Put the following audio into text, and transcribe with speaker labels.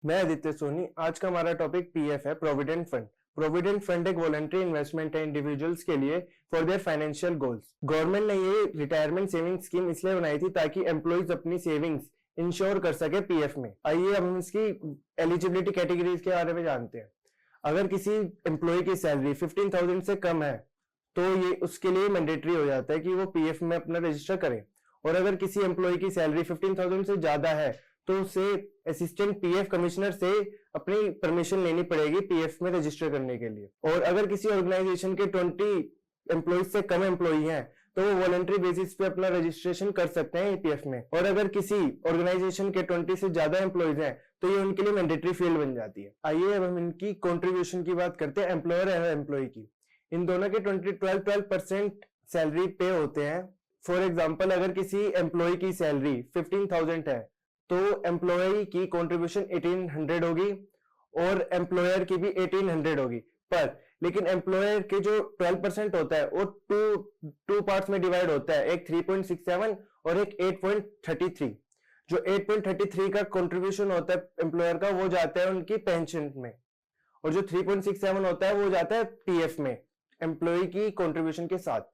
Speaker 1: मैं आदित्य सोनी। आज का हमारा टॉपिक पीएफ है, प्रोविडेंट फंड। प्रोविडेंट फंड एक वॉलंटरी इन्वेस्टमेंट है इंडिविजुअल्स के लिए for their financial goals. Government ने ये रिटायरमेंट सेविंग स्कीम इसलिए बनाई थी ताकि एम्प्लॉइज अपनी सेविंग्स इंश्योर कर सके पीएफ में। आइए हम इसकी एलिजिबिलिटी कैटेगरीज के बारे में जानते हैं। अगर किसी एम्प्लॉय की सैलरी 15,000 से कम है तो ये उसके लिए मैंडेटरी हो जाता है कि वो पीएफ में अपना रजिस्टर करे। और अगर किसी एम्प्लॉय की सैलरी 15,000 से ज्यादा है तो उसे असिस्टेंट पीएफ कमिश्नर से अपनी परमिशन लेनी पड़ेगी पीएफ में रजिस्टर करने के लिए। और अगर किसी ऑर्गेनाइजेशन के 20 एम्प्लॉइज से कम एम्प्लॉई हैं तो वो वॉलंटरी बेसिस पे अपना रजिस्ट्रेशन कर सकते हैं ईपीएफ में। और अगर किसी ऑर्गेनाइजेशन के 20 से ज्यादा एम्प्लॉइज हैं तो ये उनके लिए मैंडेटरी फील्ड बन जाती है। आइए अब हम इनकी कॉन्ट्रीब्यूशन की बात करते हैं, एम्प्लॉयर और एम्प्लॉय की। इन दोनों के 12% सैलरी पे होते हैं। फॉर एग्जाम्पल, अगर किसी एम्प्लॉय की सैलरी 15,000 है तो एम्प्लॉय की कंट्रीब्यूशन 1800 होगी और एम्प्लॉयर की भी 1800 होगी। पर लेकिन एम्प्लॉयर के जो 12% होता है वो टू पार्ट्स में डिवाइड होता है, एक 3.67 और एक 8.33। जो 8.33 का कंट्रीब्यूशन होता है एम्प्लॉयर का वो जाता है उनकी पेंशन में, और जो 3.67 होता है वो जाता है पीएफ में एम्प्लॉय की कंट्रीब्यूशन के साथ।